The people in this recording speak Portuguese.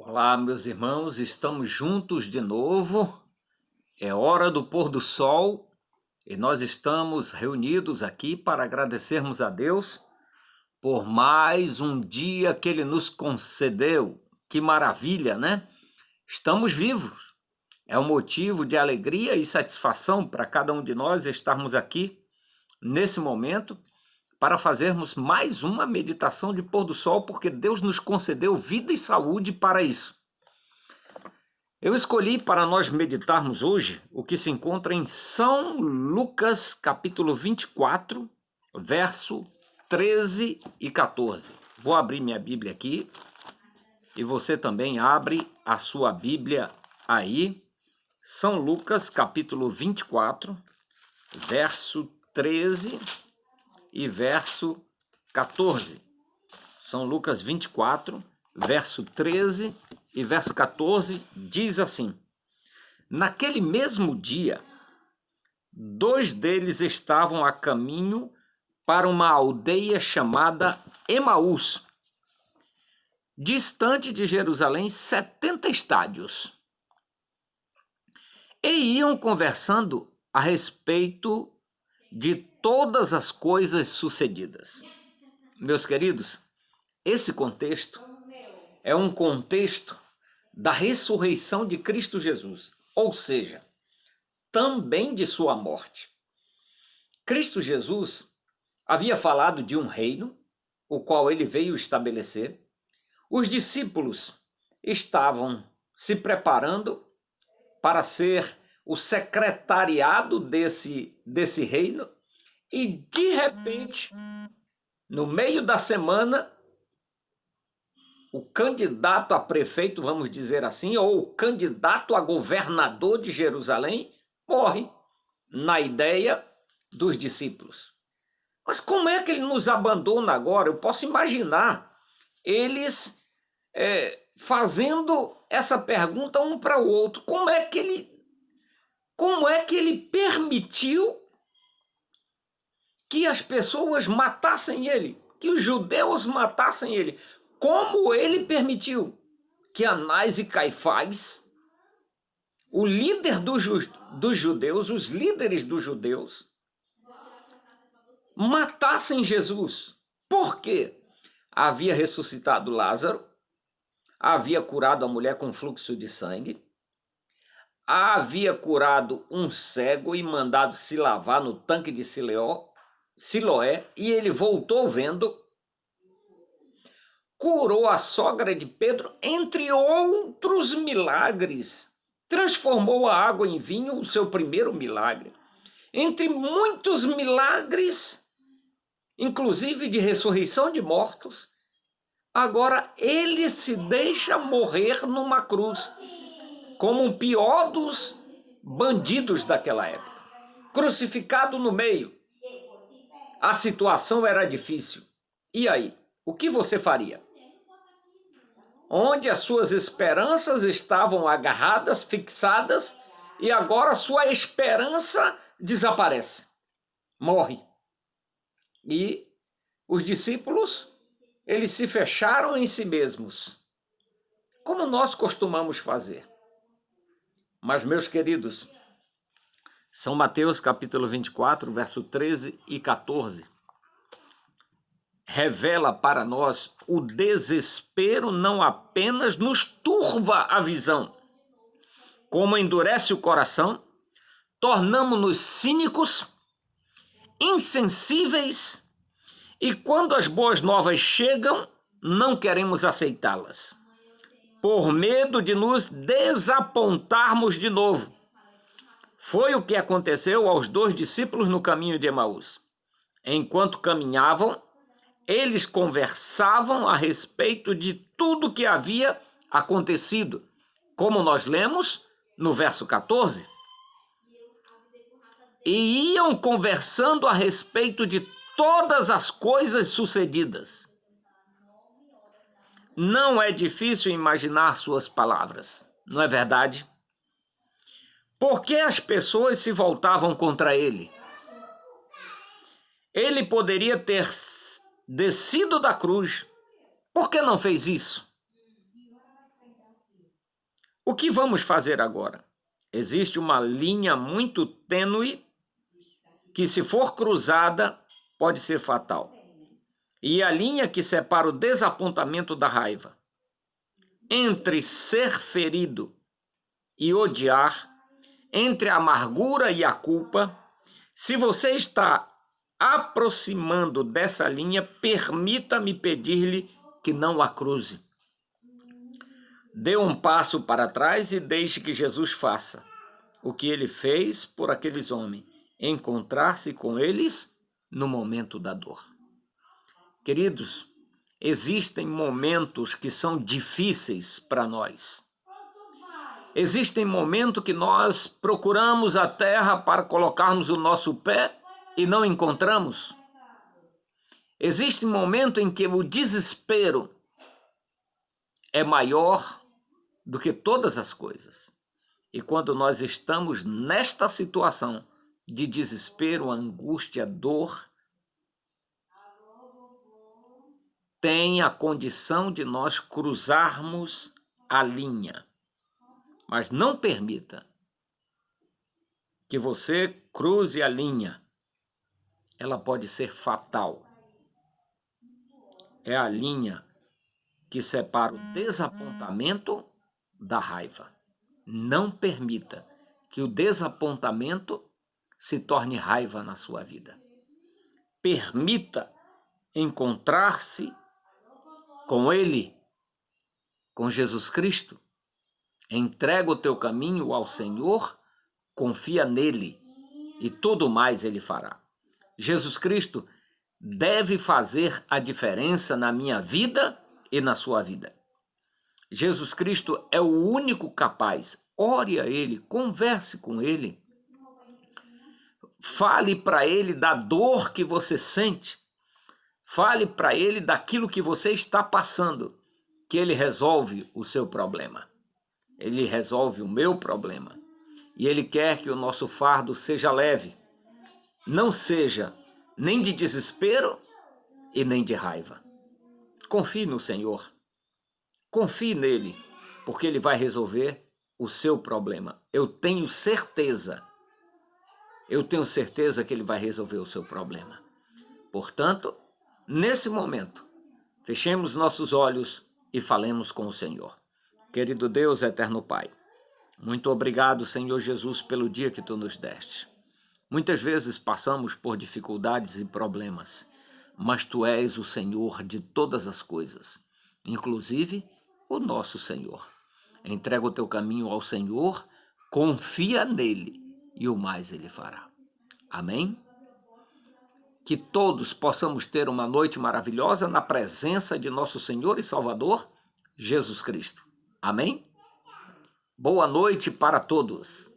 Olá, meus irmãos, estamos juntos de novo. É hora do pôr do sol e nós estamos reunidos aqui para agradecermos a Deus por mais um dia que Ele nos concedeu. Que maravilha, né? Estamos vivos. É um motivo de alegria e satisfação para cada um de nós estarmos aqui nesse momento para fazermos mais uma meditação de pôr do sol, porque Deus nos concedeu vida e saúde para isso. Eu escolhi para nós meditarmos hoje o que se encontra em São Lucas, capítulo 24, verso 13 e 14. Vou abrir minha Bíblia aqui e você também abre a sua Bíblia aí. São Lucas, capítulo 24, verso 13 e verso 14. São Lucas 24, verso 13 e verso 14, diz assim: Naquele mesmo dia, dois deles estavam a caminho para uma aldeia chamada Emaús, distante de Jerusalém 70 estádios. E iam conversando a respeito de todas as coisas sucedidas. Meus queridos, esse contexto é um contexto da ressurreição de Cristo Jesus, ou seja, também de sua morte. Cristo Jesus havia falado de um reino, o qual ele veio estabelecer. Os discípulos estavam se preparando para ser o secretariado desse reino, e de repente, no meio da semana, o candidato a prefeito, vamos dizer assim, ou o candidato a governador de Jerusalém, morre na ideia dos discípulos. Mas como é que ele nos abandona agora? Eu posso imaginar eles fazendo essa pergunta um para o outro. Como é que ele permitiu que as pessoas matassem ele, que os judeus matassem ele? Como ele permitiu que Anás e Caifás, o líder dos judeus, os líderes dos judeus, matassem Jesus? Por quê? Havia ressuscitado Lázaro, havia curado a mulher com fluxo de sangue, havia curado um cego e mandado se lavar no tanque de Siloé, e ele voltou vendo. Curou a sogra de Pedro, entre outros milagres. Transformou a água em vinho, o seu primeiro milagre. Entre muitos milagres, inclusive de ressurreição de mortos, agora ele se deixa morrer numa cruz, como o pior dos bandidos daquela época. Crucificado no meio. A situação era difícil. E aí, o que você faria? Onde as suas esperanças estavam agarradas, fixadas, e agora sua esperança desaparece, morre. E os discípulos, eles se fecharam em si mesmos, como nós costumamos fazer. Mas, meus queridos, São Mateus capítulo 24, verso 13 e 14, revela para nós o desespero não apenas nos turva a visão, como endurece o coração, tornamo-nos cínicos, insensíveis, e quando as boas novas chegam, não queremos aceitá-las, por medo de nos desapontarmos de novo. Foi o que aconteceu aos dois discípulos no caminho de Emaús. Enquanto caminhavam, eles conversavam a respeito de tudo que havia acontecido, como nós lemos no verso 14. E iam conversando a respeito de todas as coisas sucedidas. Não é difícil imaginar suas palavras, não é verdade? Por que as pessoas se voltavam contra ele? Ele poderia ter descido da cruz. Por que não fez isso? O que vamos fazer agora? Existe uma linha muito tênue que, se for cruzada, pode ser fatal. E a linha que separa o desapontamento da raiva entre ser ferido e odiar, entre a amargura e a culpa, se você está aproximando dessa linha, permita-me pedir-lhe que não a cruze. Dê um passo para trás e deixe que Jesus faça o que ele fez por aqueles homens, encontrar-se com eles no momento da dor. Queridos, existem momentos que são difíceis para nós. Existem momentos que nós procuramos a terra para colocarmos o nosso pé e não encontramos. Existe momento em que o desespero é maior do que todas as coisas. E quando nós estamos nesta situação de desespero, angústia, dor, tem a condição de nós cruzarmos a linha. Mas não permita que você cruze a linha. Ela pode ser fatal. É a linha que separa o desapontamento da raiva. Não permita que o desapontamento se torne raiva na sua vida. Permita encontrar-se com Ele, com Jesus Cristo. Entrega o teu caminho ao Senhor, confia nele e tudo mais Ele fará. Jesus Cristo deve fazer a diferença na minha vida e na sua vida. Jesus Cristo é o único capaz. Ore a Ele, converse com Ele. Fale para Ele da dor que você sente. Fale para Ele daquilo que você está passando, que Ele resolve o seu problema. Ele resolve o meu problema. E Ele quer que o nosso fardo seja leve. Não seja nem de desespero e nem de raiva. Confie no Senhor. Confie nele, porque Ele vai resolver o seu problema. Eu tenho certeza que Ele vai resolver o seu problema. Portanto, nesse momento, fechemos nossos olhos e falemos com o Senhor. Querido Deus, eterno Pai, muito obrigado, Senhor Jesus, pelo dia que Tu nos deste. Muitas vezes passamos por dificuldades e problemas, mas Tu és o Senhor de todas as coisas, inclusive o nosso Senhor. Entrega o Teu caminho ao Senhor, confia nele e o mais Ele fará. Amém? Que todos possamos ter uma noite maravilhosa na presença de nosso Senhor e Salvador, Jesus Cristo. Amém? Boa noite para todos.